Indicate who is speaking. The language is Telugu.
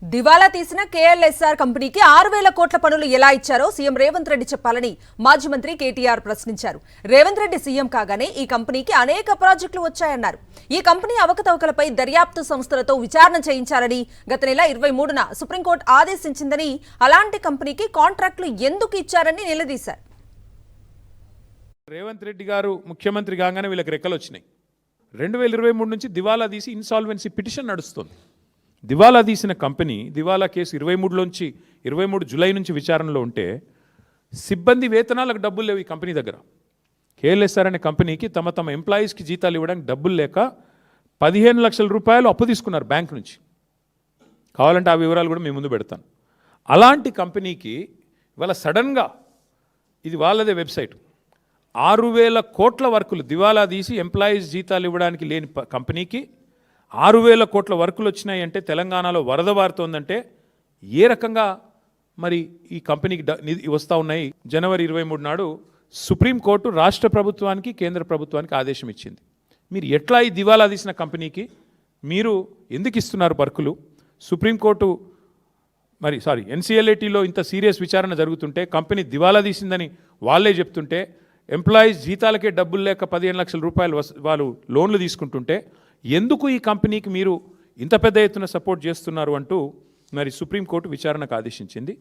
Speaker 1: దివాలా తీసిన కేఎల్ఎస్ఆర్ కంపెనీకి 6,000 కోట్ల పనులు ఎలా ఇచ్చారో సీఎం రేవంత్ రెడ్డి చెప్పాలని మాజీ మంత్రి కేటీఆర్ ప్రశ్నించారు. రేవంత్ రెడ్డి సీఎం కాగానే ఈ కంపెనీకి అనేక ప్రాజెక్టులు వచ్చాయన్నారు. ఈ కంపెనీ అవకతవకలపై దర్యాప్తు సంస్థలతో విచారణ చేయించాలని గత నెల 23న సుప్రీంకోర్టు ఆదేశించిందని, అలాంటి కంపెనీకి కాంట్రాక్టులు ఎందుకు ఇచ్చారని నిలదీశారు.
Speaker 2: రేవంత్ రెడ్డి గారు ముఖ్యమంత్రి కాగానే వీళ్ళకి రెక్కలు వచ్చినాయి. 2023 నుంచి దివాలా తీసి ఇన్సాల్వెన్సీ పిటిషన్ నడుస్తుంది. దివాలా తీసిన కంపెనీ దివాలా కేసు 23 జూలై నుంచి విచారణలో ఉంటే సిబ్బంది వేతనాలకు డబ్బులు లేవు ఈ కంపెనీ దగ్గర. కేఎల్ఎస్ఆర్ అనే కంపెనీకి తమ ఎంప్లాయీస్కి జీతాలు ఇవ్వడానికి డబ్బులు లేక 15 లక్షల రూపాయలు అప్పు తీసుకున్నారు బ్యాంక్ నుంచి. కావాలంటే ఆ వివరాలు కూడా మీ ముందు పెడతాను. అలాంటి కంపెనీకి ఇవాళ సడన్గా, ఇది వాళ్ళదే వెబ్సైట్, 6,000 కోట్ల వర్కులు దివాలా తీసి ఎంప్లాయీస్ జీతాలు ఇవ్వడానికి లేని కంపెనీకి 6,000 కోట్ల వర్కులు వచ్చినాయి అంటే, తెలంగాణలో వరద వారుతోందంటే ఏ రకంగా మరి ఈ కంపెనీకి వస్తూ ఉన్నాయి. జనవరి 23 నాడు సుప్రీంకోర్టు రాష్ట్ర ప్రభుత్వానికి కేంద్ర ప్రభుత్వానికి ఆదేశం ఇచ్చింది. మీరు ఎట్లా ఈ దివాలా తీసిన కంపెనీకి మీరు ఎందుకు ఇస్తున్నారు వర్కులు? సుప్రీంకోర్టు ఎన్సీఎల్ఏటీలో ఇంత సీరియస్ విచారణ జరుగుతుంటే, కంపెనీ దివాలా తీసిందని వాళ్ళే చెప్తుంటే, ఎంప్లాయీస్ జీతాలకే డబ్బులు లేక 15 లక్షల రూపాయలు వాళ్ళు లోన్లు తీసుకుంటుంటే ఎందుకు ఈ కంపెనీకి మీరు ఇంత పెద్ద ఎత్తున సపోర్ట్ చేస్తున్నారు అంటూ మరి సుప్రీంకోర్టు విచారణకు ఆదేశించింది.